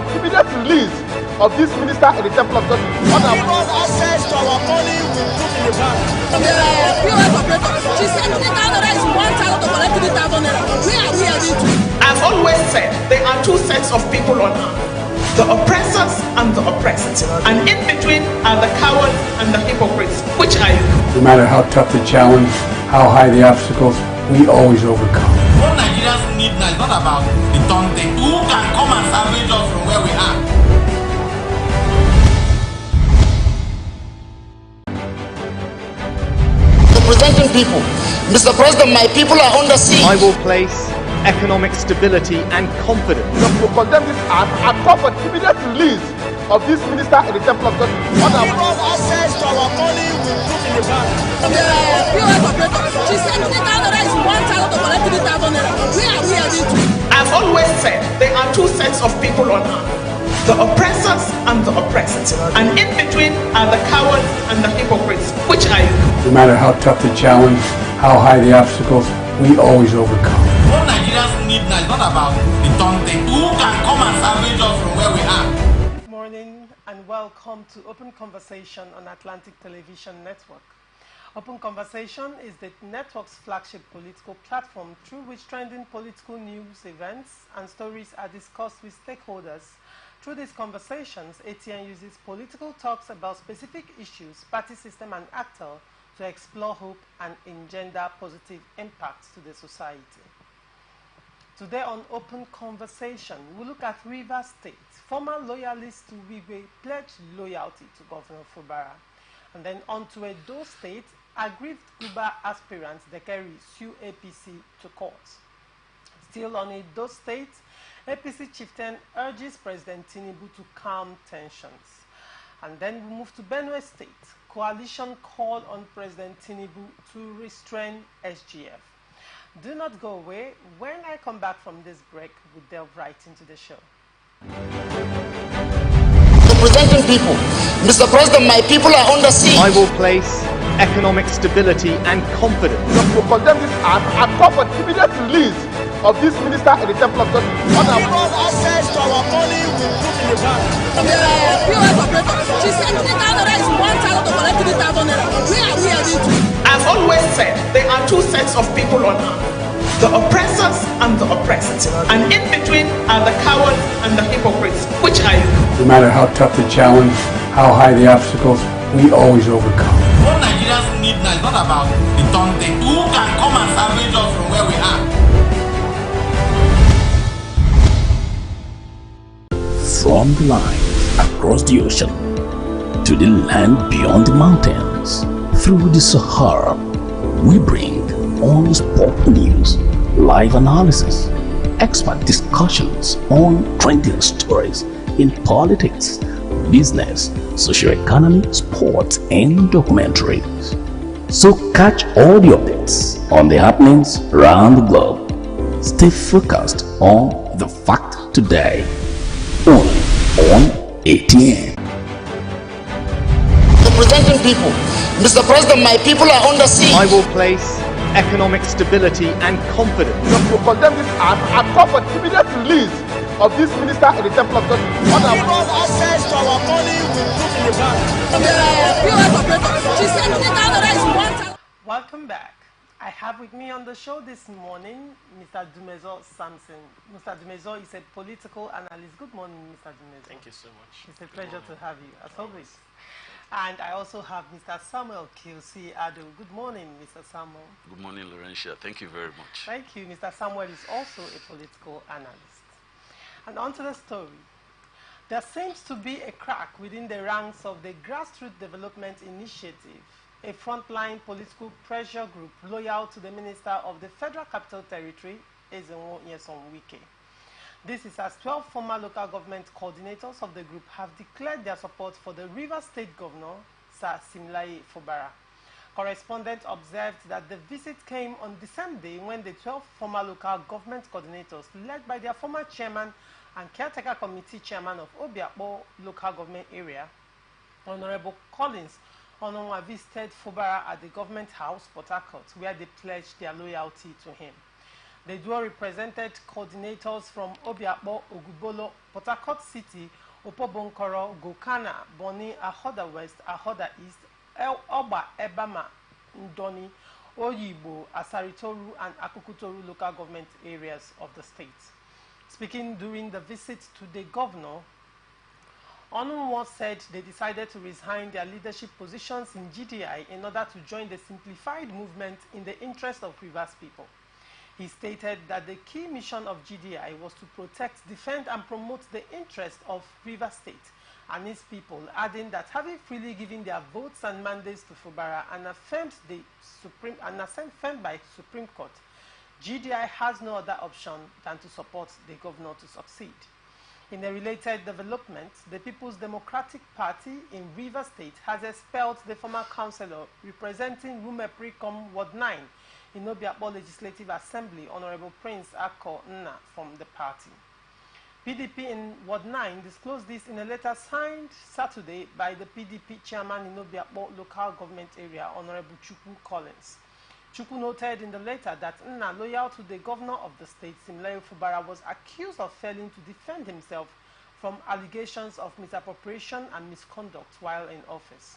for the immediate release of this minister in the Temple of God. Give us access to our money we put in the bank. POS operator, she said 50,000 naira is 1,000 to collect 3,000 naira. Where are we heading to? I've always said there are two sets of people on earth, the oppressors and the oppressed. And in between are the cowards and the hypocrites. Which are you? No matter how tough the challenge, how high the obstacles, we always overcome. What Nigerians need now is not about the taunting. Who can come and salvage us from where we are? Representing people. Mr. President, my people are under siege. I will place economic stability and confidence. To condemn this act and call for the immediate release of this minister in the Temple of God. Give us access to our money we put in the bank. POS operator, she said 50,000 naira is 1,000 to collect 3,000 naira. Where are we heading to? I've always said there are two sets of people on earth, the oppressors and the oppressed. And in between are the cowards and the hypocrites. Which are you? No matter how tough the challenge, how high the obstacles, we always overcome. What Nigerians need now is not about the taunting. Who can come and salvage us from where we are? Good morning and welcome to Open Conversation on Atlantic Television Network. Open Conversation is the network's flagship political platform through which trending political news, events, and stories are discussed with stakeholders. Through these conversations, ATN uses political talks about specific issues, party system, and actor to explore hope and engender positive impacts to the society. Today on Open Conversation, we look at Rivers State. Former loyalists to Wigwe pledged loyalty to Governor Fubara. And then on to Edo State, aggrieved Guba aspirant Dekeri sue APC to court. Still on Edo State, APC chieftain urges President Tinubu to calm tensions. And then we move to Benue State. Coalition call on President Tinubu to restrain SGF. Do not go away. When I come back from this break, we'll delve right into the show. Representing people. Mr. President, my people are under siege. I will place economic stability and confidence. To condemn this act and call for the immediate release of this minister in the Temple of God. Give us access to our money we put in the bank. POS operator, she said 50,000 naira is 1,000 to collect 3,000 naira. Where are we heading to? I've always said there are two sets of people on earth, the oppressors and the oppressed. And in between are the cowards and the hypocrites. Which are you? No matter how tough the challenge, how high the obstacles, we always overcome. What Nigerians need now is not about the taunting. Who can come and salvage us from where we are? From the line across the ocean to the land beyond the mountains, through the Sahara, we bring on sport news, live analysis, expert discussions on trending stories in politics, business, socio-economy, sports, and documentaries. So catch all the updates on the happenings around the globe. Stay focused on the fact today. Only on ATN. Representing people. Mr. President, my people are under siege. I will place economic stability and confidence. To condemn this act and call for the immediate release of this minister in the Temple of God. Give us access to our money we put in the bank. POS operator, she said 50,000 naira is 1,000. Welcome back. I have with me on the show this morning Mr. Dumezo Samson. Mr. Dumezo is a political analyst. Good morning, Mr. Dumezo. Thank you so much. It's a pleasure to have you, as always. And I also have Mr. Samuel Kilsi Ado. Good morning, Mr. Samuel. Good morning, Laurentia. Thank you very much. Thank you. Mr. Samuel is also a political analyst. And on to the story. There seems to be a crack within the ranks of the Grassroots Development Initiative, a frontline political pressure group loyal to the Minister of the Federal Capital Territory, Ezenwo Nyesom Wike. This is as 12 former local government coordinators of the group have declared their support for the Rivers State Governor, Sir Simlaye Fubara. Correspondent observed that the visit came on the same day when the 12 former local government coordinators, led by their former chairman and caretaker committee chairman of Obiakpo local government area, Honorable Collins Ononwa, visited Fubara at the government house, Port Harcourt, where they pledged their loyalty to him. The duo represented coordinators from Obiakpo, Ogubolo, Port Harcourt City, Opobonkoro, Gokana, Boni, Ahoda West, Ahoda East, Oba, Ebama, Ndoni, Oyibo, Asaritoru, and Akukutoru local government areas of the state. Speaking during the visit to the governor, Onunwo said they decided to resign their leadership positions in GDI in order to join the simplified movement in the interest of Rivers people. He stated that the key mission of GDI was to protect, defend, and promote the interest of Rivers State and its people, adding that having freely given their votes and mandates to Fubara and affirmed by Supreme Court, GDI has no other option than to support the governor to succeed. In a related development, the People's Democratic Party in Rivers State has expelled the former councillor representing Rumepricom Ward 9 in Obiakpo Legislative Assembly, Honorable Prince Akko Nna, from the party. PDP in Ward 9 disclosed this in a letter signed Saturday by the PDP chairman in Obiakpo local government area, Honorable Chukwu Collins. Chukwu noted in the letter that Nna, loyal to the governor of the state, Simlayo Fubara, was accused of failing to defend himself from allegations of misappropriation and misconduct while in office.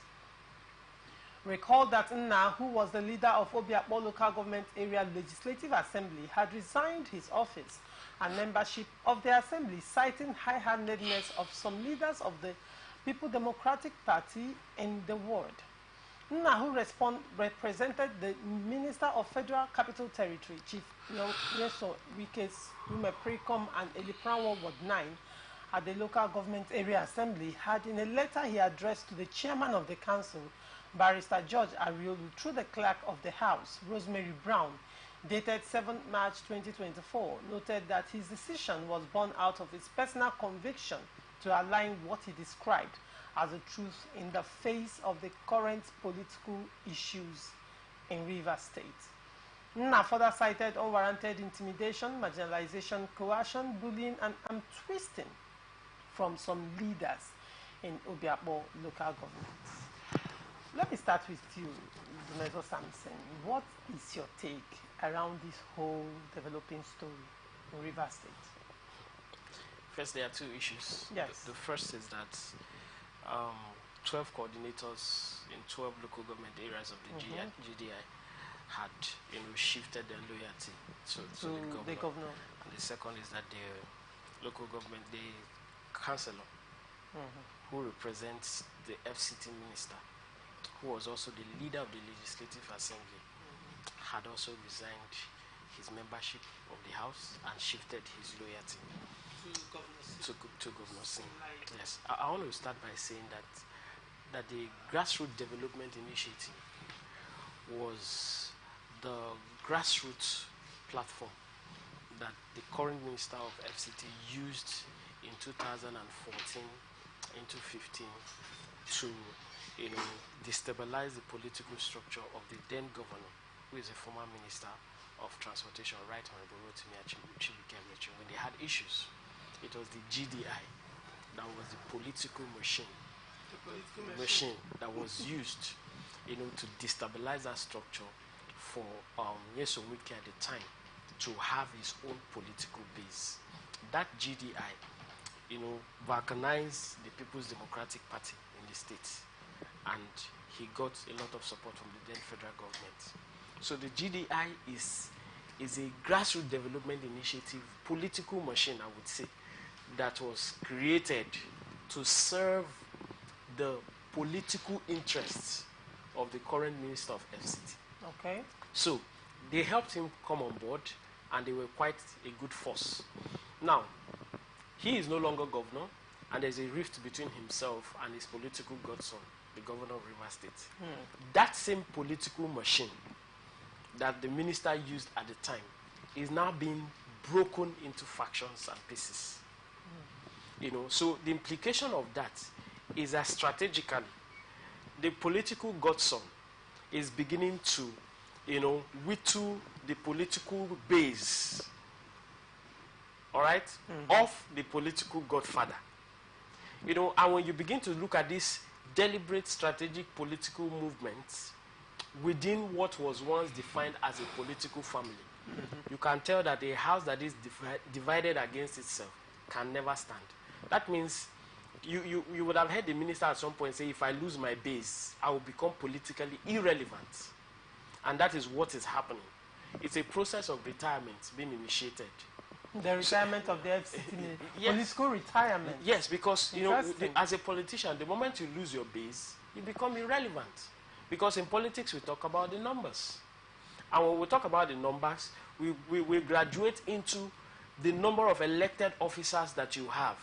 Recall that Nna, who was the leader of Obiakpo local government area legislative assembly, had resigned his office and membership of the assembly, citing high-handedness of some leaders of the People Democratic Party in the ward. Nna, who represented the Minister of Federal Capital Territory, Chief Nyeso Wikes Rumepricom and Elipranwo Ward 9 at the local government area assembly, had in a letter he addressed to the chairman of the council, Barrister George Ariolu, through the clerk of the House, Rosemary Brown, dated 7 March 2024, noted that his decision was born out of his personal conviction to align what he described as the truth in the face of the current political issues in Rivers State. Nna further cited unwarranted intimidation, marginalization, coercion, bullying, and arm twisting from some leaders in Obiakpo local government. Let me start with you, Dumezo Samson. What is your take around this whole developing story in Rivers State? First, there are two issues. Yes. The first is that 12 coordinators in 12 local government areas of the GDI had shifted their loyalty to the governor. And the second is that the local government, the councillor who represents the FCT minister, who was also the leader of the Legislative Assembly, had also resigned his membership of the House and shifted his loyalty to Governor Singh. Yes, I want to start by saying that the grassroots development initiative was the grassroots platform that the current minister of FCT used in 2014 into 15 to destabilize the political structure of the then governor, who is a former minister of transportation, Right Honorable Rotimi Achibuike. When they had issues, it was the GDI that was the political machine that was used to destabilize that structure for Nyeso Wike at the time to have his own political base. That GDI balkanized the People's Democratic Party in the state, and he got a lot of support from the then federal government. So the GDI is a grassroots development initiative, political machine, I would say, that was created to serve the political interests of the current minister of FCT. Okay. So they helped him come on board, and they were quite a good force. Now, he is no longer governor, and there's a rift between himself and his political godson, the governor of Rivers State. That same political machine that the minister used at the time is now being broken into factions and pieces. So the implication of that is that strategically, the political godson is beginning to, whittle the political base, all right, of the political godfather. And when you begin to look at this deliberate strategic political movements within what was once defined as a political family, you can tell that a house that is divided against itself can never stand. That means you would have heard the minister at some point say, if I lose my base, I will become politically irrelevant. And that is what is happening. It's a process of retirement being initiated. The retirement of the FCT, yes. Political retirement. Yes, because you know, as a politician, the moment you lose your base, you become irrelevant. Because in politics, we talk about the numbers. And when we talk about the numbers, we graduate into the number of elected officers that you have.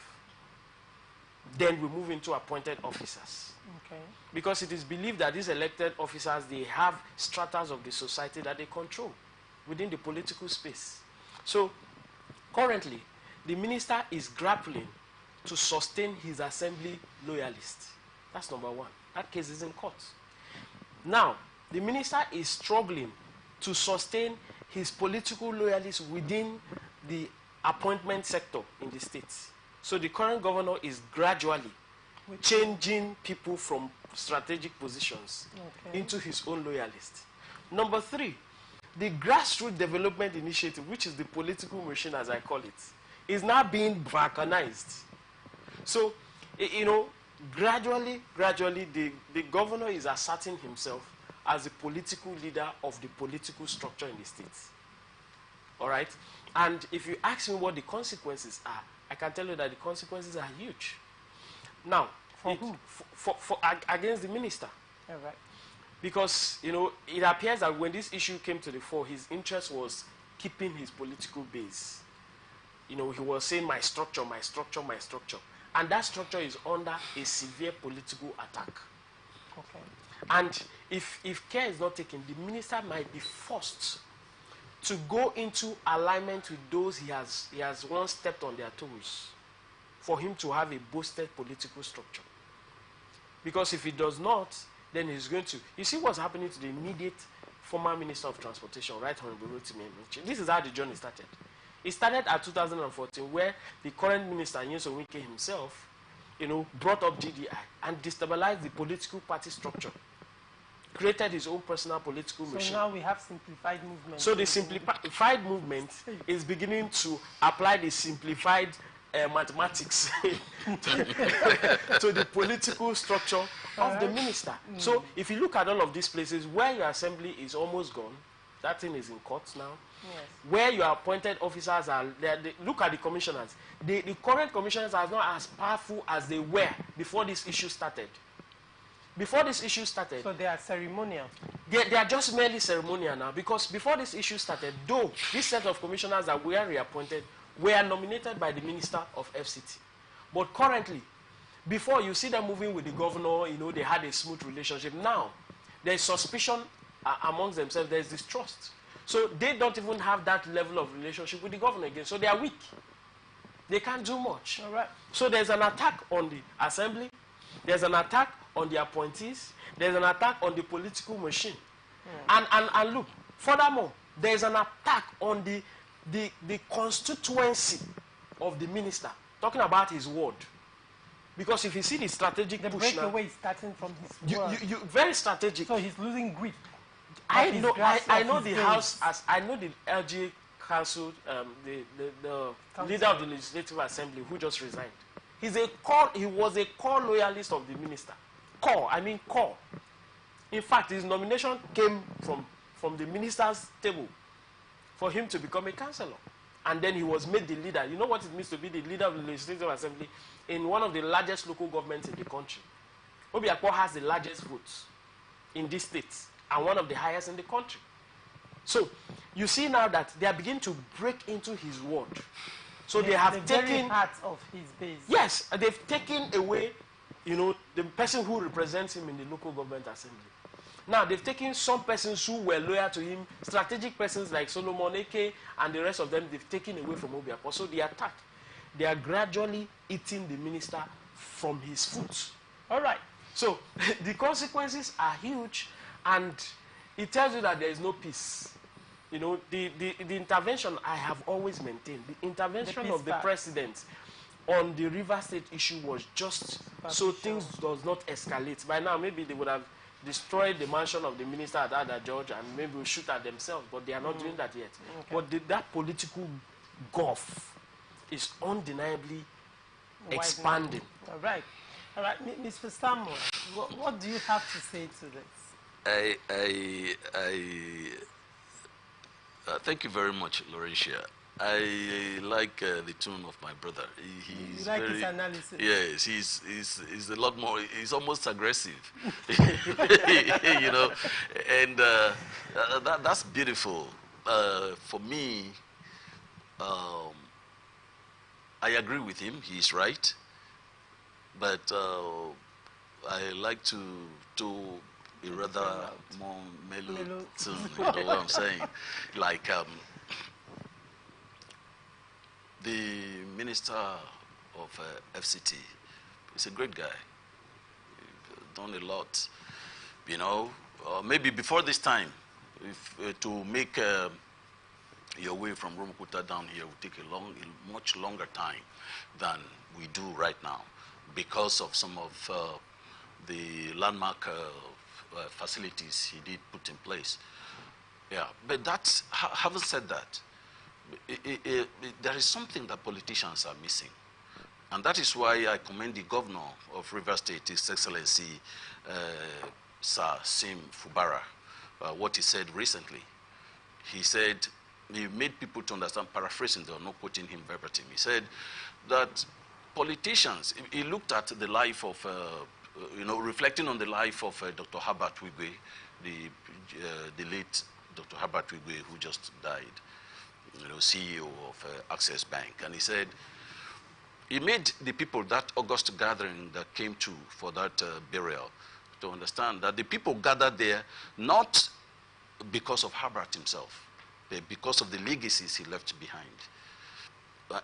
Then we move into appointed officers. Okay. Because it is believed that these elected officers, they have stratas of the society that they control within the political space. So currently, the minister is grappling to sustain his assembly loyalists. That's number one. That case is in court. Now, the minister is struggling to sustain his political loyalists within the appointment sector in the states. So the current governor is gradually changing people from strategic positions into his own loyalists. Number three, the grassroots development initiative, which is the political machine as I call it, is now being balkanized. So, you know, gradually, the governor is asserting himself as the political leader of the political structure in the states. All right? And if you ask me what the consequences are, I can tell you that the consequences are huge. Now, for who? Against the minister. All right. Because, you know, it appears that when this issue came to the fore, his interest was keeping his political base. You know, he was saying, my structure, my structure, my structure. And that structure is under a severe political attack. Okay. And if care is not taken, the minister might be forced to go into alignment with those he has once stepped on their toes for him to have a boosted political structure. Because if he does not, then he's going to... You see what's happening to the immediate former Minister of Transportation, Right Honorable Rotimi Amici. This is how the journey started. It started at 2014, where the current minister, Nyesom Wike himself, you know, brought up GDI and destabilized the political party structure. Created his own personal political machine. So now we have simplified movement. So the simplified movement is beginning to apply the simplified mathematics to the political structure of the minister. So if you look at all of these places where your assembly is almost gone, that thing is in court now. Yes. Where your appointed officers are, look at the commissioners. The current commissioners are not as powerful as they were before this issue started. Before this issue started... So they are ceremonial? They are just merely ceremonial now, because before this issue started, though this set of commissioners that were reappointed were nominated by the Minister of FCT. But currently, before you see them moving with the governor, you know, they had a smooth relationship. Now, there is suspicion amongst themselves, there is distrust. So they don't even have that level of relationship with the governor again. So they are weak. They can't do much. All right. So there's an attack on the assembly. There's an attack on the appointees. There's an attack on the political machine. And look, furthermore, there's an attack on the constituency of the minister, talking about his ward. Because if you see the strategic push now... The breakaway is starting from his ward. Very strategic. So he's losing grip. I know the House, as I know the LGA Council, the leader of the Legislative Assembly who just resigned. He was a core loyalist of the minister. Core. In fact, his nomination came from the minister's table for him to become a councillor. And then he was made the leader. You know what it means to be the leader of the Legislative Assembly in one of the largest local governments in the country. Obiakpo has the largest votes in this state and one of the highest in the country. So you see now that they are beginning to break into his ward. So they have taken... very heart of his base. Yes, they've taken away, you know, the person who represents him in the local government assembly. Now, they've taken some persons who were loyal to him, strategic persons like Solomon Eke and the rest of them, they've taken away from Obiakpo. So they attack. They are gradually eating the minister from his foot. All right. So the consequences are huge, and it tells you that there is no peace. You know, the intervention I have always maintained, the intervention of the president on the River State issue was just so things does not escalate. By now, maybe they would have destroy the mansion of the minister at Ada George and maybe will shoot at themselves, but they are not doing that yet. But that political gulf is undeniably expanding. All right. All right, Mr. Samuel, what do you have to say to this? Thank you very much, Laurentia. I like the tone of my brother. He's you like his analysis? Yes, he's a lot more. He's almost aggressive, you know, and that's beautiful. For me, I agree with him. He's right, but I like to a rather more mellow tune. You know what I'm saying? Like. The Minister of FCT is a great guy. He's done a lot, you know. Maybe before this time, if, to make your way from Romokuta down here will take a much longer time than we do right now because of some of the landmark facilities he did put in place. Yeah, but that's, having said that, there is something that politicians are missing. And that is why I commend the governor of Rivers State, His Excellency Sir Sim Fubara, what he said recently. He said, he made people to understand, paraphrasing, they are not quoting him verbatim. He said that politicians, he looked at the life of, you know, reflecting on the life of Dr. Herbert Wigwe, the late Dr. Herbert Wigwe, who just died, you know, CEO of Access Bank. And he said, he made the people, that August gathering that came to for that burial, to understand that the people gathered there not because of Herbert himself, but because of the legacies he left behind.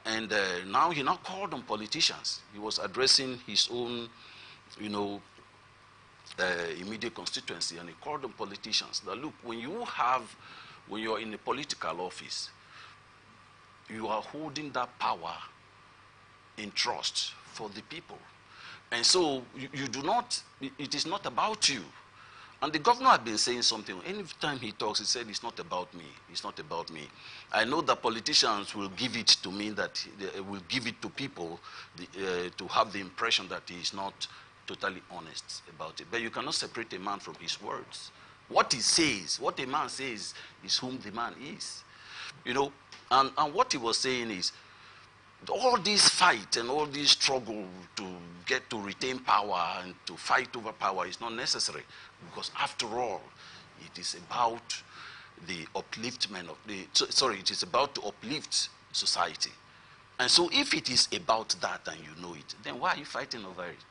And now he now called on politicians. He was addressing his own, you know, immediate constituency, and he called on politicians that, look, when you're in a political office, you are holding that power in trust for the people. And so you do not, it is not about you. And the governor had been saying something. Any time he talks, he said, it's not about me. It's not about me. I know that politicians will give it to me, that they will give it to people to have the impression that he is not totally honest about it. But you cannot separate a man from his words. What he says, what a man says, is whom the man is. You know, and what he was saying is, all this fight and all this struggle to get to retain power and to fight over power is not necessary, because after all, it is about the upliftment of the, sorry, it is about to uplift society. And so if it is about that and you know it, then why are you fighting over it?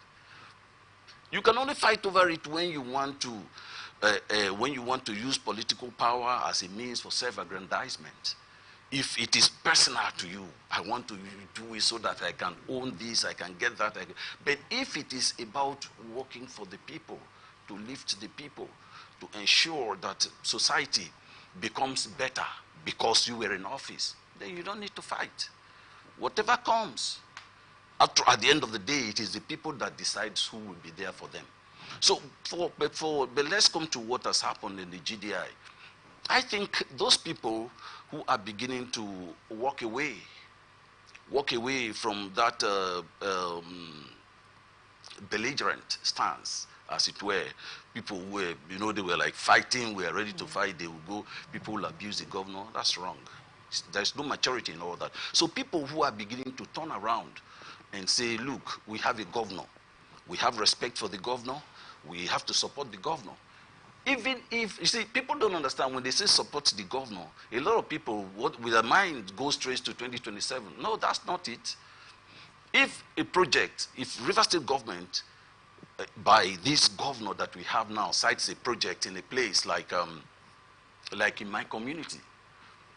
You can only fight over it when you want to use political power as a means for self-aggrandizement. If it is personal to you, I want to do it so that I can own this, I can get that. But if it is about working for the people, to lift the people, to ensure that society becomes better because you were in office, then you don't need to fight. Whatever comes, at the end of the day, it is the people that decides who will be there for them. So, but let's come to what has happened in the GDI. I think those people who are beginning to walk away from that belligerent stance, as it were. People were, you know, they were like fighting, we are ready to fight, they will go, people will abuse the governor. That's wrong. There's no maturity in all that. So people who are beginning to turn around and say, look, we have a governor, we have respect for the governor, we have to support the governor. Even if, you see, people don't understand when they say support the governor, a lot of people, with their mind, go straight to 2027. No, that's not it. If a project, if River State government, by this governor that we have now, cites a project in a place like in my community,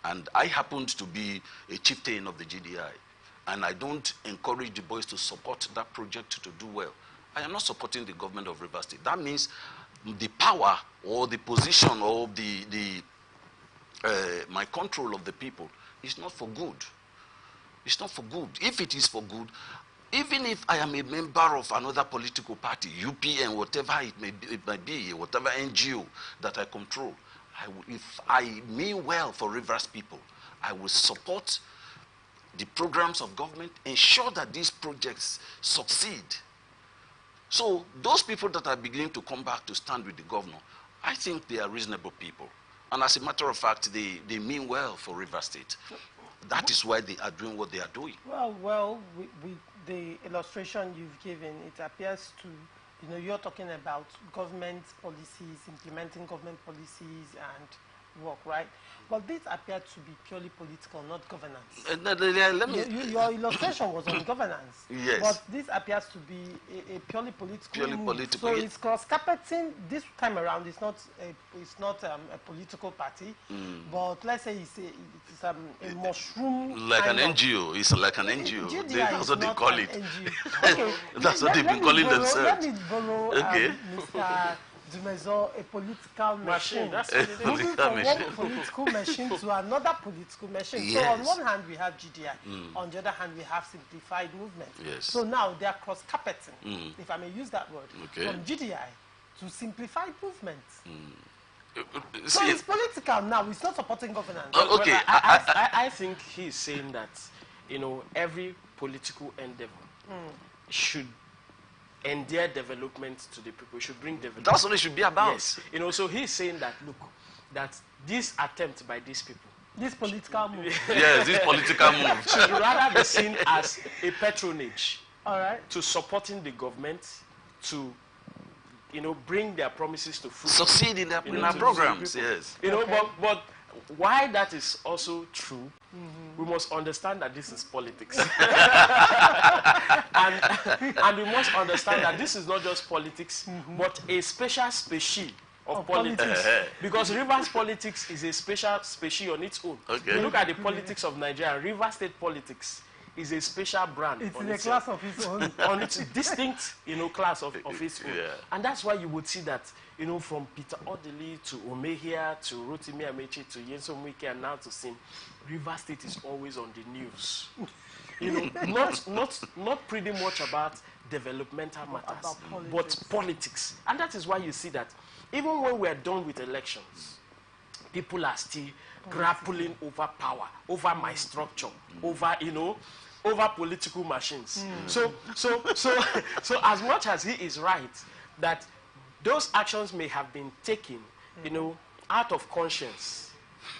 and I happened to be a chieftain of the GDI, and I don't encourage the boys to support that project to do well, I am not supporting the government of River State. That means the power or the position or my control of the people is not for good. It's not for good. If it is for good, even if I am a member of another political party, UPN, whatever it might be, whatever NGO that I control, if I mean well for Rivers people, I will support the programs of government, ensure that these projects succeed. So those people that are beginning to come back to stand with the governor, I think they are reasonable people. And as a matter of fact, they mean well for Rivers State. That is why they are doing what they are doing. Well, the illustration you've given, it appears to, you're talking about government policies, implementing government policies and work, right? But this appeared to be purely political, not governance. Your illustration was on governance. Yes. But this appears to be a purely political move. Political. So it's cross-carpeting. This time around, it's not a political party, but let's say it's a mushroom. Like an NGO. It's like an NGO. That's what they call it. Okay. That's what they've been calling themselves. Let me borrow Mr. Dumaison, a political machine. Moving from one political machine to another political machine. Yes. So on one hand we have GDI, on the other hand we have simplified movement. Yes. So now they are cross-carpeting, if I may use that word, from GDI to simplified movement. So it's political now, it's not supporting governance. Okay. Well, I think he's saying that, every political endeavor should endear development to the people, should bring development. That's what it should be about. Yes. So he's saying that, look, that this attempt by these people, this political move, yes, this political move should rather be seen as a patronage, all right, to supporting the government to, bring their promises to fruit. Succeed in their programs, yes. But why that is also true, we must understand that this is politics. and we must understand that this is not just politics, but a special species of politics. Because Rivers politics is a special species on its own. Okay. You look at the politics of Nigeria, Rivers State politics is a special brand. It's in a class of its own. On its distinct, class of its own. Yeah. And that's why you would see that, from Peter Odili to Omehia to Rotimi Amechi to Yensom Wike and now to Sim, Rivers State is always on the news. Not pretty much about developmental matters, but politics. And that is why you see that even when we are done with elections, people are still grappling over power, over my structure, over political machines. So as much as he is right that those actions may have been taken, out of conscience,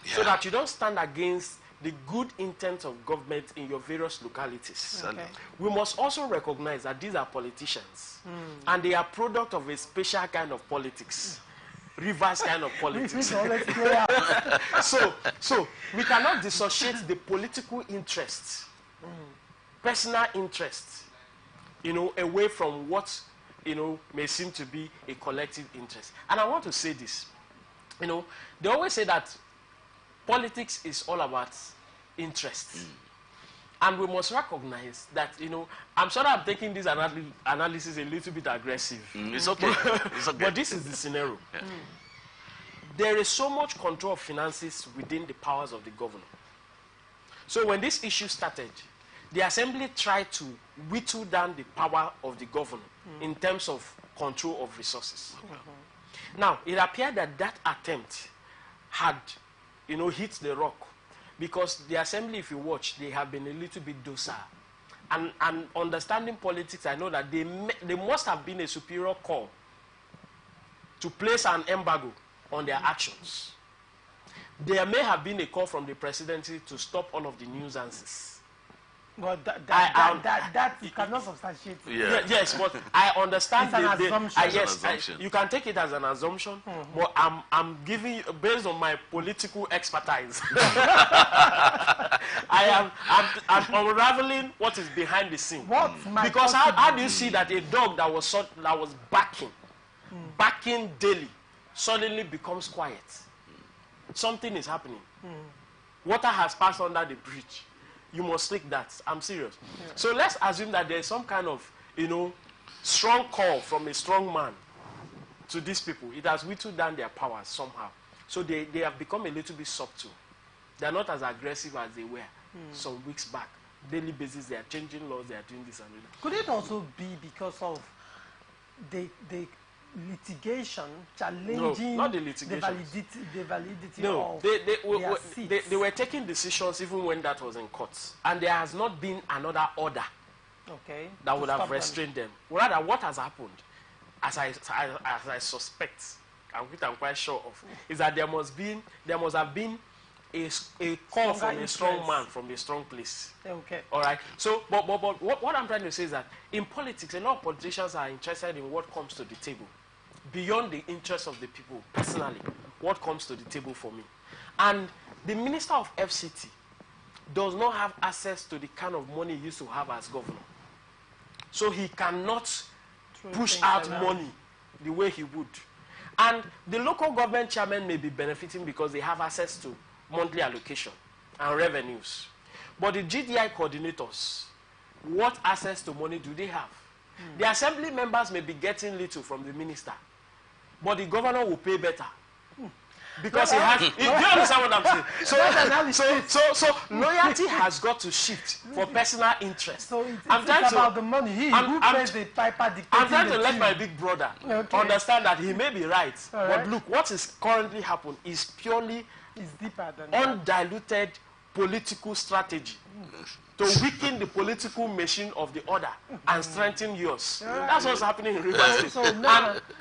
so that you don't stand against the good intent of government in your various localities. Okay. We must also recognize that these are politicians, and they are product of a special kind of politics. Reverse kind of politics. So we cannot dissociate the political interests, personal interests, away from what may seem to be a collective interest. And I want to say this, they always say that politics is all about interests. And we must recognize that, I'm sure I'm taking this analysis a little bit aggressive. It's okay. It's okay. But this is the scenario. Yeah. There is so much control of finances within the powers of the governor. So when this issue started, the assembly tried to whittle down the power of the governor in terms of control of resources. Now, it appeared that that attempt had, hit the rock, because the assembly, if you watch, they have been a little bit docile. And understanding politics, I know that they must have been a superior call to place an embargo on their actions. There may have been a call from the presidency to stop all of the nuisances. But that you cannot substantiate. Yeah. Yes, but I understand. It's an assumption. You can take it as an assumption, but I'm giving you, based on my political expertise, I'm unraveling what is behind the scene. Because how do you see that a dog that was barking daily suddenly becomes quiet? Something is happening. Water has passed under the bridge. You must take that. I'm serious. Yeah. So let's assume that there's some kind of, strong call from a strong man to these people. It has whittled down their powers somehow. So they have become a little bit subtle. They're not as aggressive as they were some weeks back. daily basis. They are changing laws. They are doing this and that. Could it also be because of the litigation challenging not the litigation. The validity No, of they were taking decisions even when that was in court, and there has not been another order that would have restrained them. Rather, what has happened, as I suspect, and which I'm quite sure of, is that there must have been a call from a strong man from a strong place. Okay. All right. So, but what I'm trying to say is that in politics, a lot of politicians are interested in what comes to the table, beyond the interests of the people. Personally, what comes to the table for me, and the minister of FCT does not have access to the kind of money he used to have as governor, so he cannot push out money the way he would. And the local government chairman may be benefiting because they have access to monthly allocation and revenues. But the GDI coordinators, what access to money do they have? The assembly members may be getting little from the minister, but the governor will pay better. Because he has, do you understand what I'm saying? So loyalty has got to shift for personal interest. So it's about the money. Who pays the piper dictating I'm trying to the let tune. my big brother understand that he may be right. But look, what is currently happening is purely deeper than undiluted political strategy to weaken the political machine of the order and strengthen yours. That's what's happening in Rivers State.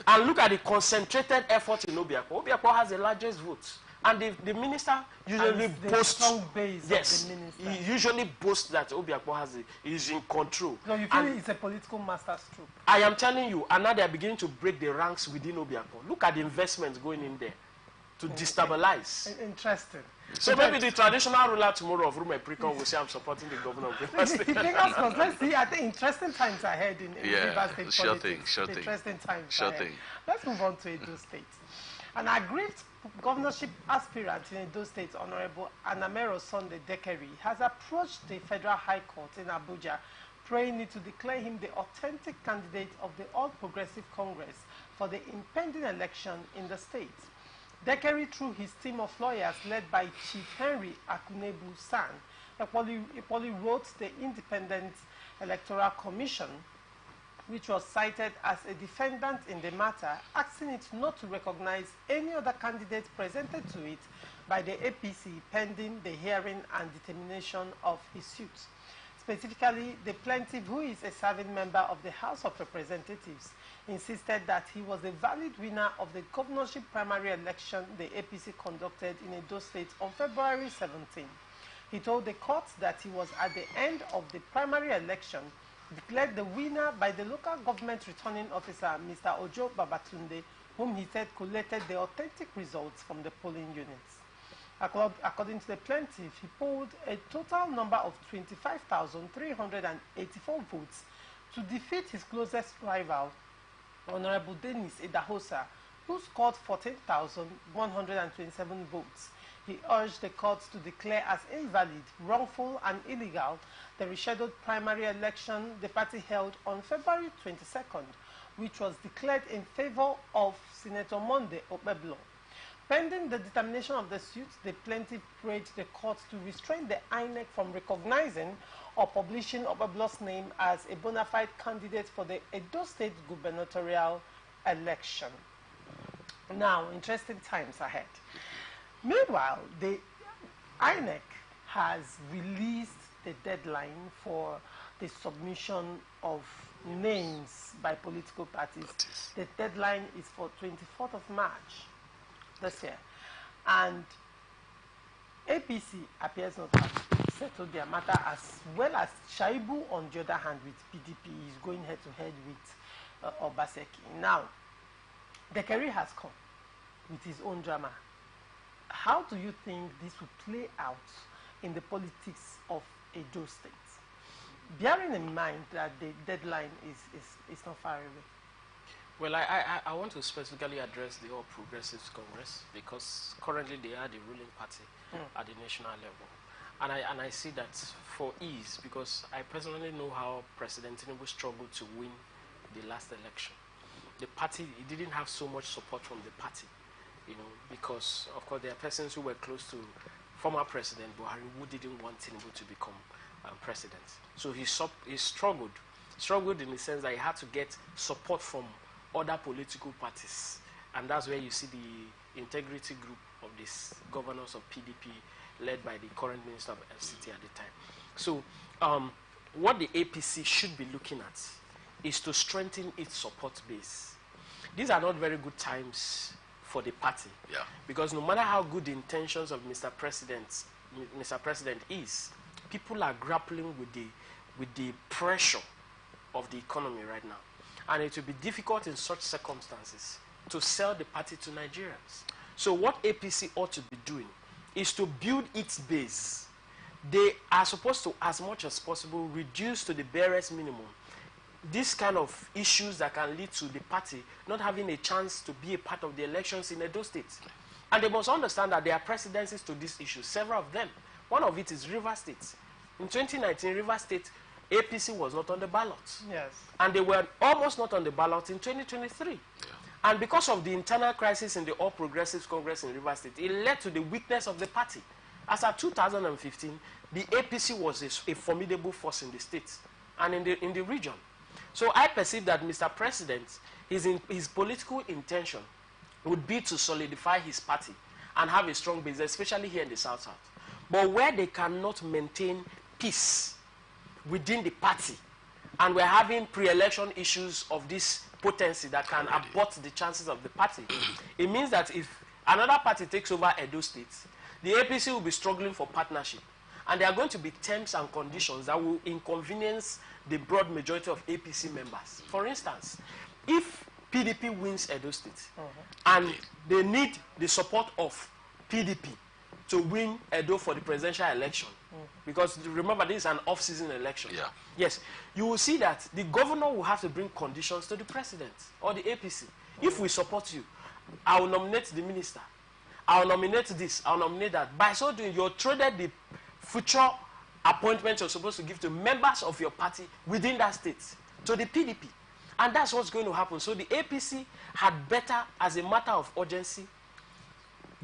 And look at the concentrated effort in Obiakpo. Obiakpo has the largest votes. And the minister usually boasts, he usually boasts that Obiakpo is in control. So you feel it's a political masterstroke? I am telling you, and now they are beginning to break the ranks within Obiakpo. Look at the investments going in there to destabilize. Interesting. So maybe the traditional ruler tomorrow of Rume Precon will say I'm supporting the governor of Rivers State. Let's see. I think interesting times ahead in Rivers State sure politics. Sure thing. Interesting times Sure ahead. thing. Let's move on to Edo State. An aggrieved governorship aspirant in Edo State, Honorable Anamero Sunday Dekeri, has approached the Federal High Court in Abuja, praying it to declare him the authentic candidate of the All Progressive Congress for the impending election in the state. Dekeri, through his team of lawyers led by Chief Henry Akunebu San, equally wrote the Independent Electoral Commission, which was cited as a defendant in the matter, asking it not to recognize any other candidate presented to it by the APC pending the hearing and determination of his suit. Specifically, the plaintiff, who is a serving member of the House of Representatives, insisted that he was a valid winner of the governorship primary election the APC conducted in Edo State on February 17. He told the court that he was at the end of the primary election declared the winner by the local government returning officer, Mr. Ojo Babatunde, whom he said collected the authentic results from the polling units. According to the plaintiff, he polled a total number of 25,384 votes to defeat his closest rival, Honorable Dennis Idahosa, who scored 14,127 votes. He urged the courts to declare as invalid, wrongful, and illegal the rescheduled primary election the party held on February 22nd, which was declared in favor of Senator Monday Okpeblo. Pending the determination of the suit, the plaintiff prayed the court to restrain the INEC from recognizing or publishing Okpeblo's name as a bona fide candidate for the Edo State gubernatorial election. Now, interesting times ahead. Meanwhile, the INEC has released the deadline for the submission of names by political parties. The deadline is for 24th of March this year. And APC appears not to have settled their matter, as well as Shaibu, on the other hand, with PDP, is going head-to-head with Obaseki. Now, Dekeri has come with his own drama. How do you think this will play out in the politics of Edo State? Bearing in mind that the deadline is not far away. Well, I want to specifically address the All Progressives Congress, because currently they are the ruling party at the national level. And I see that for ease, because I personally know how President Tinubu struggled to win the last election. The party, it didn't have so much support from the party, you know, because of course there are persons who were close to former President Buhari who didn't want Tinubu to become president. So he struggled in the sense that he had to get support from other political parties. And that's where you see the integrity group of these governors of PDP led by the current minister of FCT at the time. So what the APC should be looking at is to strengthen its support base. These are not very good times for the party, because no matter how good the intentions of Mr. President is, people are grappling with the pressure of the economy right now, and it will be difficult in such circumstances to sell the party to Nigerians. So what APC ought to be doing is to build its base. They are supposed to, as much as possible, reduce to the barest minimum these kind of issues that can lead to the party not having a chance to be a part of the elections in Edo State. And they must understand that there are precedences to these issues, several of them. One of it is River State. In 2019, River State, APC was not on the ballot. Yes. And they were almost not on the ballot in 2023. Yeah. And because of the internal crisis in the All Progressives Congress in River State, it led to the weakness of the party. As of 2015, the APC was a formidable force in the state and in the region. So I perceive that Mr. President, his political intention would be to solidify his party and have a strong base, especially here in the South. But where they cannot maintain peace within the party, and we're having pre-election issues of this potency that can abort the chances of the party, it means that if another party takes over Edo State, the APC will be struggling for partnership. And there are going to be terms and conditions that will inconvenience the broad majority of APC members. For instance, if PDP wins Edo State, and they need the support of PDP to win Edo for the presidential election, because remember, this is an off-season election. Yeah. Yes, you will see that the governor will have to bring conditions to the president or the APC. If we support you, I will nominate the minister. I will nominate this, I will nominate that. By so doing, you're traded the future appointments you're supposed to give to members of your party within that state to the PDP. And that's what's going to happen. So the APC had better, as a matter of urgency,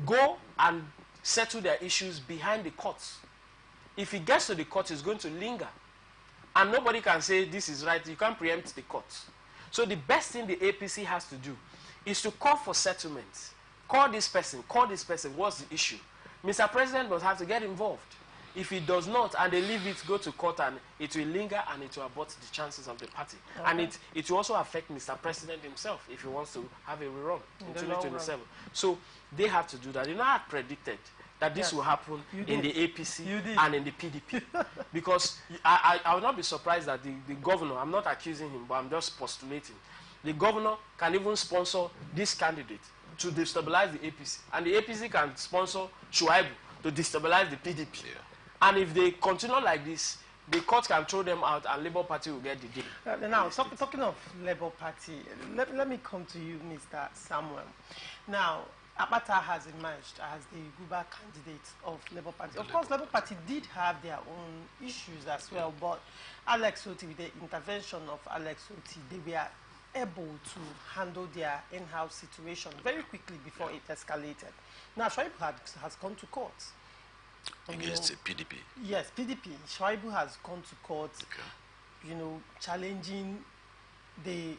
go and settle their issues behind the courts. If it gets to the court, it's going to linger. And nobody can say this is right. You can't preempt the courts. So the best thing the APC has to do is to call for settlement. Call this person. What's the issue? Mr. President must have to get involved. If he does not, and they leave it go to court, and it will linger and it will abort the chances of the party. Okay. And it will also affect Mr. President himself if he wants to have a rerun in 2027. So they have to do that. You know, I had predicted that this will happen in the APC and in the PDP. Because I would not be surprised that the governor, I'm not accusing him, but I'm just postulating, the governor can even sponsor this candidate to destabilize the APC. And the APC can sponsor Shuaibu to destabilize the PDP. Yeah. And if they continue like this, the court can throw them out and Labour Party will get the deal. Now, talking of Labour Party, let me come to you, Mr. Samuel. Now, Abata has emerged as the Guba candidate of Labour Party. Of course, Labour Party did have their own issues as well, but Alex Oti, with the intervention of Alex Oti, they were able to handle their in-house situation very quickly before it escalated. Now, Shuaibu has gone to court. Against the PDP? Yes, PDP. Shuaibu has gone to court, challenging the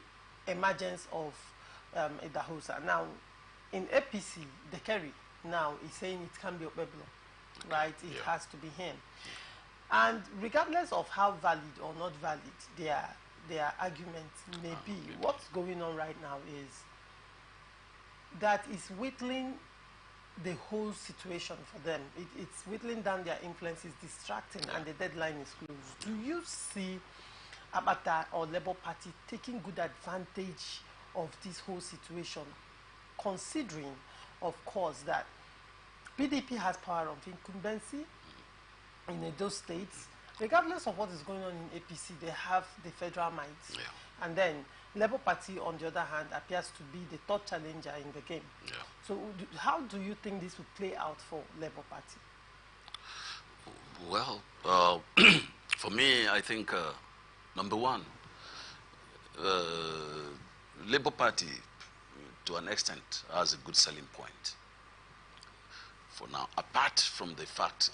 emergence of Idahosa. Now, in APC, the Kerry now is saying it can be Opeblo, right? It has to be him. And regardless of how valid or not valid their arguments may be, what's going on right now is that it's whittling the whole situation for them. It's whittling down their influence, it's distracting, and the deadline is close. Do you see Abata or Labour Party taking good advantage of this whole situation, considering, of course, that PDP has power of incumbency in those states? Regardless of what is going on in APC, they have the federal might. Yeah. And then Labour Party, on the other hand, appears to be the third challenger in the game. Yeah. So how do you think this will play out for Labour Party? Well, for me, I think, number one, Labour Party, to an extent, has a good selling point. For now, apart from the fact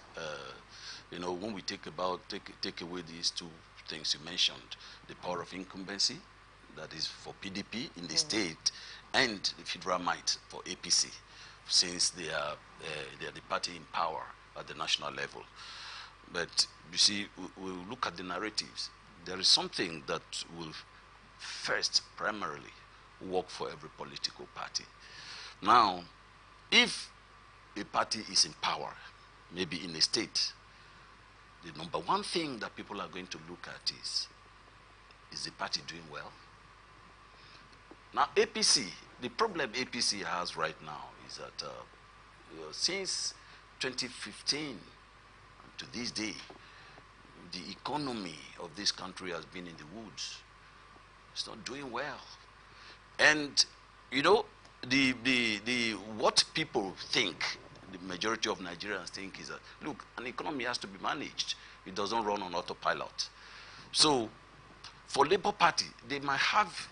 You know, when we take away these two things you mentioned, the power of incumbency, that is for PDP in the state, and the federal might for APC, since they are the party in power at the national level. But you see, we look at the narratives. There is something that will first, primarily, work for every political party. Now, if a party is in power, maybe in a state, the number one thing that people are going to look at is the party doing well? Now, APC, the problem APC has right now is that since 2015 to this day, the economy of this country has been in the woods. It's not doing well. And, you know, what people think, the majority of Nigerians think, is that, look, an economy has to be managed. It doesn't run on autopilot. So, for Labour Party, they might have,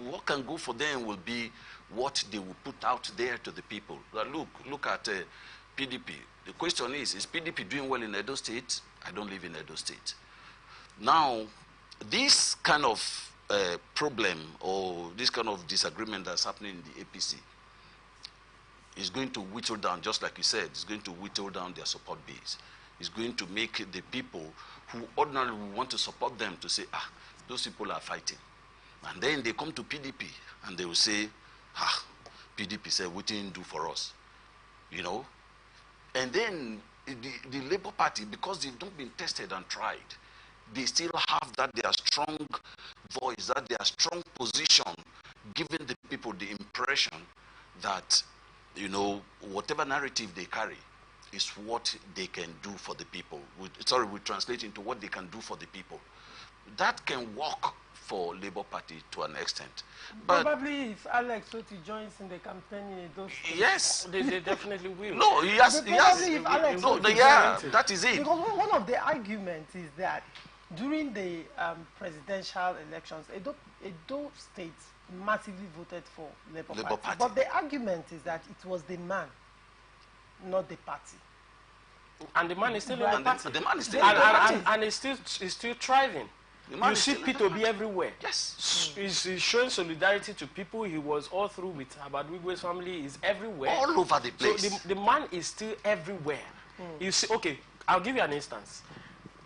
what can go for them will be what they will put out there to the people. That look at PDP. The question is PDP doing well in Edo State? I don't live in Edo State. Now, this kind of problem or this kind of disagreement that's happening in the APC is going to whittle down, just like you said, it's going to whittle down their support base. It's going to make the people who ordinarily want to support them to say, those people are fighting. And then they come to PDP and they will say, PDP said, what didn't do for us? You know? And then the Labour Party, because they've not been tested and tried, they still have that their strong voice, that their strong position, giving the people the impression that, you know, whatever narrative they carry is what they can do for the people. We translate into what they can do for the people. That can work for Labour Party to an extent. But probably if Alex Oti joins in the campaign in those states. Yes. They definitely will. No, yes. That is it. Because one of the arguments is that during the presidential elections, Edo State massively voted for Labour Party. But the argument is that it was the man, not the party. And the man is still in the party. The man is still in the party. And it's still thriving. You see P2B everywhere. Yes. He's showing solidarity to people. He was all through with Abadwigwe's family. He's everywhere. All over the place. So the man is still everywhere. You see, okay, I'll give you an instance.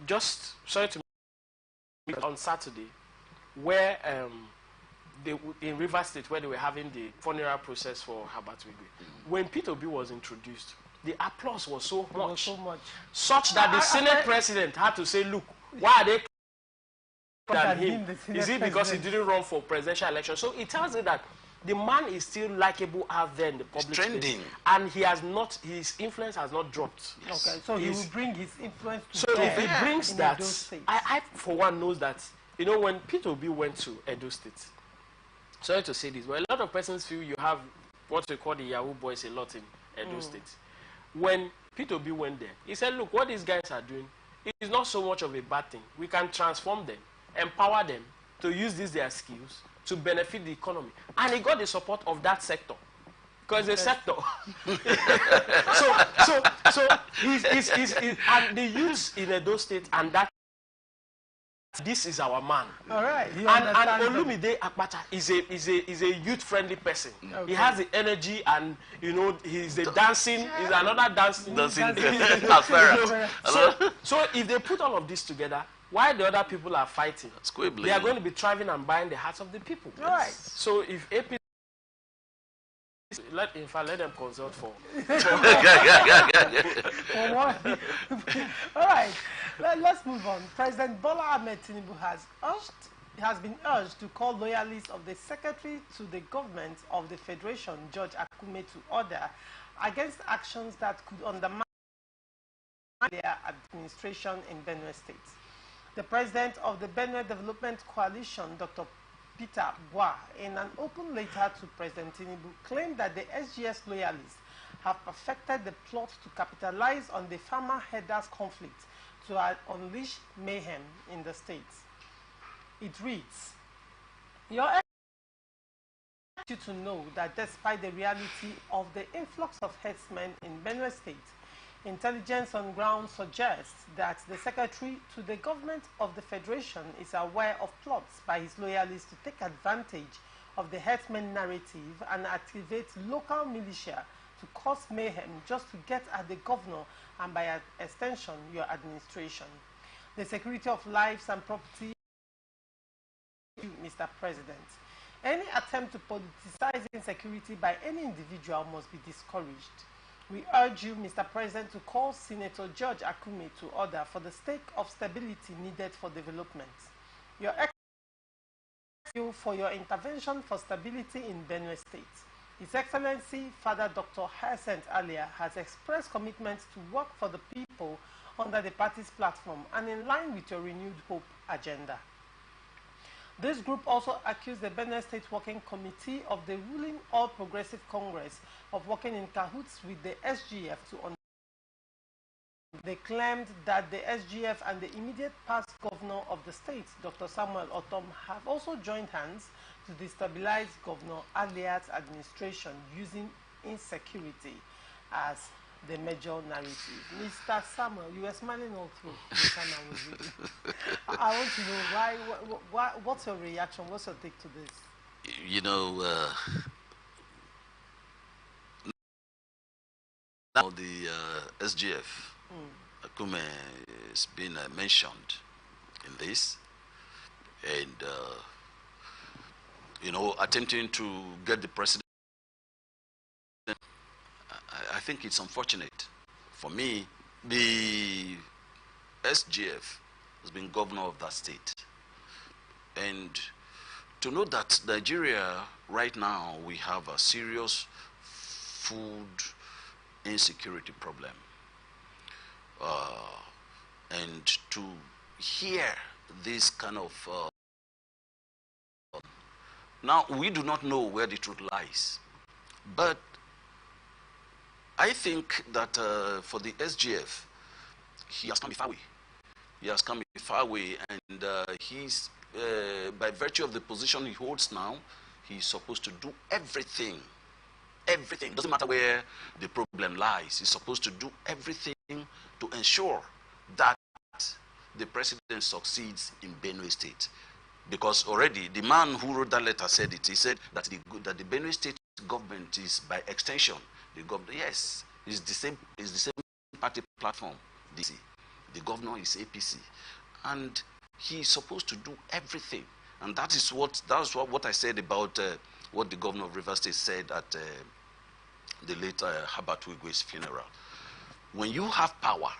Just, sorry to on Saturday, where in Rivers State, where they were having the funeral process for Abadwigwe, when P2B was introduced, the applause was so much, such that the Senate president had to say, look, why are they than him? Is it because he didn't run for presidential election? So it tells you that the man is still likable out there in the public space, and his influence has not dropped. Yes. Okay, so he will bring his influence to so if he brings that, I for one knows that, you know, when P2B went to Edo State, sorry to say this, but a lot of persons feel you have what we call the Yahoo boys a lot in Edo State. When P2B went there, he said, look, what these guys are doing is not so much of a bad thing. We can transform them, empower them to use their skills to benefit the economy. And he got the support of that sector. Because the sector. so he's and the youths in Edo State and that, this is our man. All right. And Olumide Akpata is a youth-friendly person. Okay. He has the energy, and you know he's a dancing. He's another dancing. So if they put all of this together, while the other people are fighting, they are going to be thriving and buying the hearts of the people. All right. So if AP, let them consult for. All right. Let's move on. President Bola Ahmed Tinubu has been urged to call loyalists of the Secretary to the Government of the Federation, George Akume, to order against actions that could undermine their administration in Benue State. The president of the Benue Development Coalition, Dr. Peter Bois, in an open letter to President Tinubu, claimed that the SGS loyalists have perfected the plot to capitalize on the farmer-herders conflict to unleash mayhem in the states. It reads, "Your you to know that despite the reality of the influx of herdsmen in Benue State, Intelligence on ground suggests that the secretary to the government of the Federation is aware of plots by his loyalists to take advantage of the herdsmen narrative and activate local militia to cause mayhem just to get at the governor and by extension your administration. The security of lives and property, Mr. President. Any attempt to politicize insecurity by any individual must be discouraged. We urge you, Mr. President, to call Senator George Akume to order for the sake of stability needed for development. Your Excellency, for your intervention for stability in Benue State. His Excellency, Father Dr. Hyacinth Alia, has expressed commitment to work for the people under the party's platform and in line with your renewed hope agenda. This group also accused the Benue State Working Committee of the ruling All Progressive Congress of working in cahoots with the SGF to They claimed that the SGF and the immediate past governor of the state, Dr. Samuel Otom, have also joined hands to destabilize Governor Alia's administration using insecurity as the major narrative. Mr. Samuel, you were smiling all through the time I was reading. I want to know what's your reaction? What's your take to this? You know, now the SGF, Akume, has been mentioned in this, and you know, attempting to get the president. I think it's unfortunate. For me, the SGF has been governor of that state. And to know that Nigeria, right now, we have a serious food insecurity problem. And to hear this kind of... now, we do not know where the truth lies. But I think that for the SGF, he has come a far way. He has come a far way, and he's, by virtue of the position he holds now, he's supposed to do everything. Everything. Doesn't matter where the problem lies. He's supposed to do everything to ensure that the president succeeds in Benue State. Because already the man who wrote that letter said it. He said that the Benue State government is by extension the governor. Yes, it's the same party platform. The governor is APC, and he's supposed to do everything. And that is what I said about what the governor of Rivers State said at the late Herbert Wigwe's funeral. When you have power,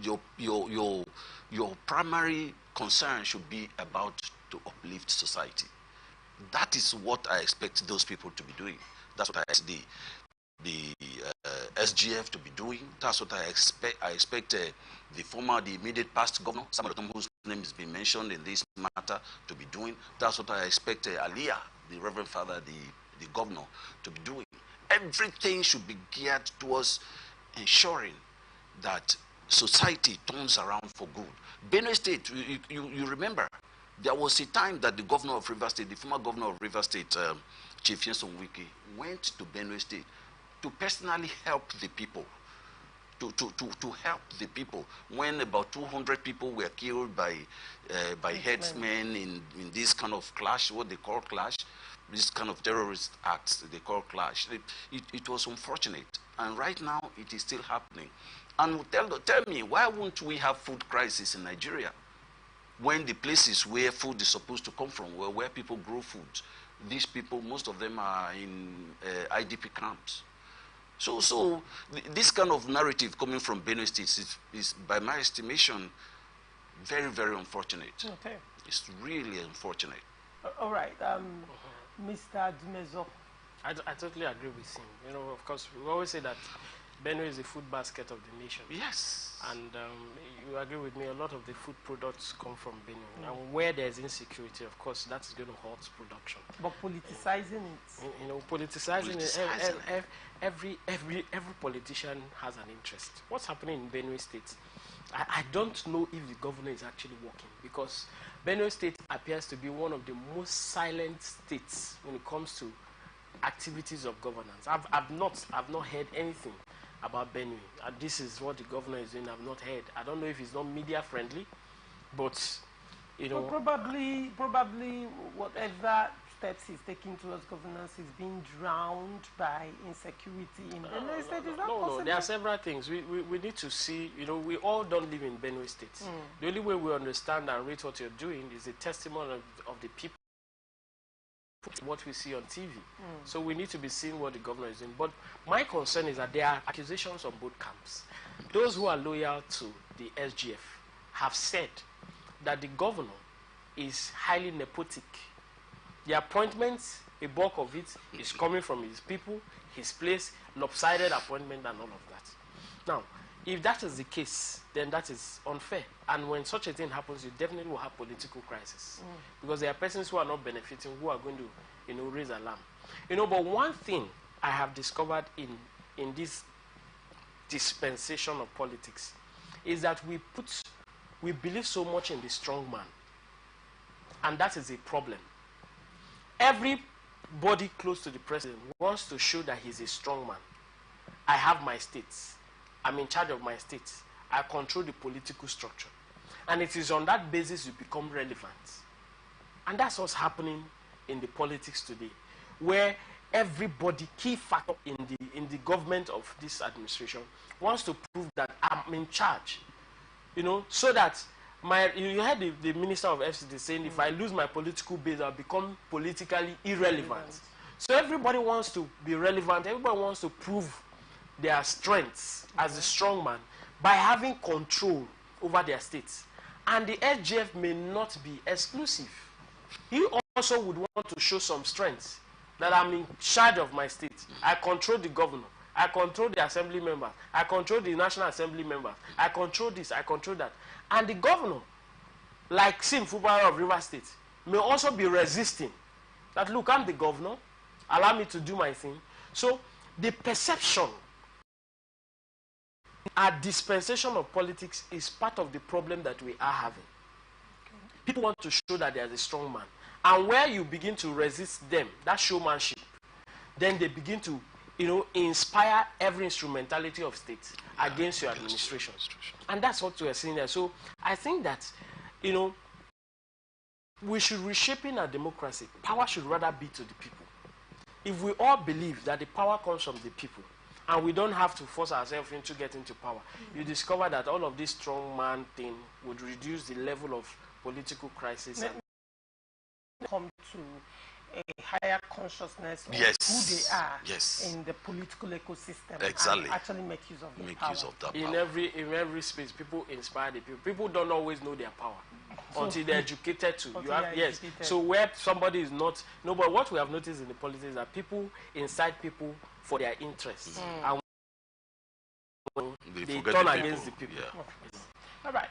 your primary concern should be about to uplift society. That is what I expect those people to be doing. That's what I expect the SGF to be doing. That's what I expect. I expect the immediate past governor, Samuel Otom, whose name has been mentioned in this matter, to be doing. That's what I expect Alia, the Reverend Father, the governor, to be doing. Everything should be geared towards ensuring that society turns around for good. Benue State, you remember, there was a time that the governor of Rivers State, the former governor of Rivers State, Chief Nyesom Wike, went to Benue State to personally help the people, to help the people when about 200 people were killed by headsmen in this kind of clash, what they call clash, this kind of terrorist acts they call clash. It was unfortunate, and right now it is still happening. And tell me, why won't we have food crisis in Nigeria when the places where food is supposed to come from, where people grow food, these people, most of them are in IDP camps. So this kind of narrative coming from Benue State is, by my estimation, very, very unfortunate. Okay. It's really unfortunate. All right, Mr. Dumezo. I totally agree with him. You know, of course, we always say that Benue is the food basket of the nation. Yes. And you agree with me, a lot of the food products come from Benue. And where there's insecurity, of course, that's going to halt production. But politicizing it. You know, politicizing it, every politician has an interest. What's happening in Benue State? I don't know if the governor is actually working, because Benue State appears to be one of the most silent states when it comes to activities of governance. I've not heard anything about Benue. And this is what the governor is doing. I've not heard. I don't know if it's not media friendly, but you know, well, probably whatever steps he's taking towards governance is being drowned by insecurity in Benue State. Is that possible? No, there are several things. We need to see, you know, we all don't live in Benue State. The only way we understand and rate what you're doing is the testimony of the people, what we see on TV. So we need to be seeing what the governor is doing. But my concern is that there are accusations on both camps. Those who are loyal to the SGF have said that the governor is highly nepotic. The appointments, a bulk of it is coming from his people, his place, lopsided appointment and all of that. Now, if that is the case, then that is unfair. And when such a thing happens, you definitely will have political crisis. Because there are persons who are not benefiting, who are going to, you know, raise alarm. You know, but one thing I have discovered in this dispensation of politics is that we believe so much in the strong man. And that is a problem. Everybody close to the president wants to show that he's a strong man. I have my states. I'm in charge of my states. I control the political structure. And it is on that basis you become relevant. And that's what's happening in the politics today, where everybody, key factor in the government of this administration, wants to prove that I'm in charge. You know, so that you heard the Minister of FCT saying, if I lose my political base, I'll become politically irrelevant. So everybody wants to be relevant. Everybody wants to prove their strengths as a strong man by having control over their states. And the SGF may not be exclusive. He also would want to show some strengths, that I'm in charge of my state. I control the governor. I control the assembly members. I control the National Assembly members. I control this, I control that. And the governor, like Sim Fubara of River State, may also be resisting. That, look, I'm the governor. Allow me to do my thing. So the perception, our dispensation of politics is part of the problem that we are having. People want to show that there's a strong man. And where you begin to resist them, that showmanship, then they begin to, you know, inspire every instrumentality of state against your administration. And that's what we're seeing there. So I think that, you know, we should reshaping our democracy. Power should rather be to the people. If we all believe that the power comes from the people, and we don't have to force ourselves into getting to power, you discover that all of this strong man thing would reduce the level of political crisis. Come to a higher consciousness of yes. who they are yes. in the political ecosystem. Exactly. And actually make use of the power. Use of that power. In every space, people inspire the people. People don't always know their power until they're educated to. You have, yes. So where somebody is not, no, but what we have noticed in the politics is that people incite people for their interests. And they turn against the people. Yeah. All right.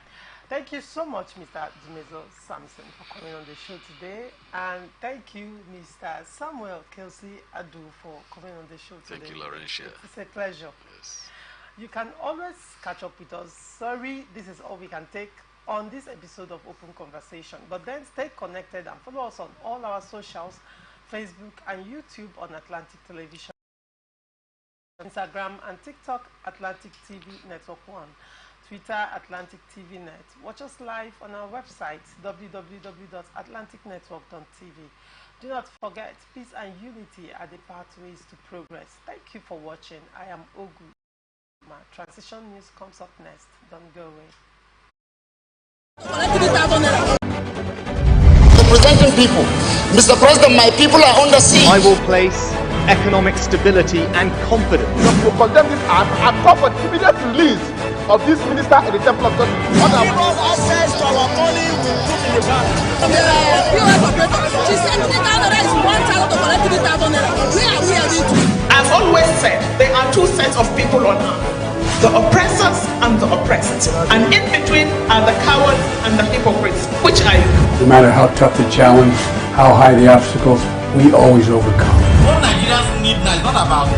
Thank you so much, Mr. Dumezo Samson, for coming on the show today. And thank you, Mr. Samuel Kelsey Adu, for coming on the show today. Thank you, Laurentia. It's a pleasure. Yes. You can always catch up with us. Sorry, this is all we can take on this episode of Open Conversation. But then stay connected and follow us on all our socials, Facebook and YouTube on Atlantic Television, Instagram and TikTok, Atlantic TV Network 1. Twitter, Atlantic TV Net. Watch us live on our website, www.atlanticnetwork.tv. Do not forget, peace and unity are the pathways to progress. Thank you for watching. I am Ogu. My transition news comes up next. Don't go away. Representing people. Mr. President, my people are under siege. I will place economic stability and confidence. We condemn this act and call for the immediate release of this minister in the Temple of Justice. Give us access to our money we put in the bank. POS operator, she said 3,000 naira is 1,000 to collect 3,000 naira. Where are we heading to? I've always said there are two sets of people on earth, the oppressors and the oppressed. And in between are the cowards and the hypocrites. Which are you? No matter how tough the challenge, how high the obstacles, we always overcome. What Nigerians need now is not about the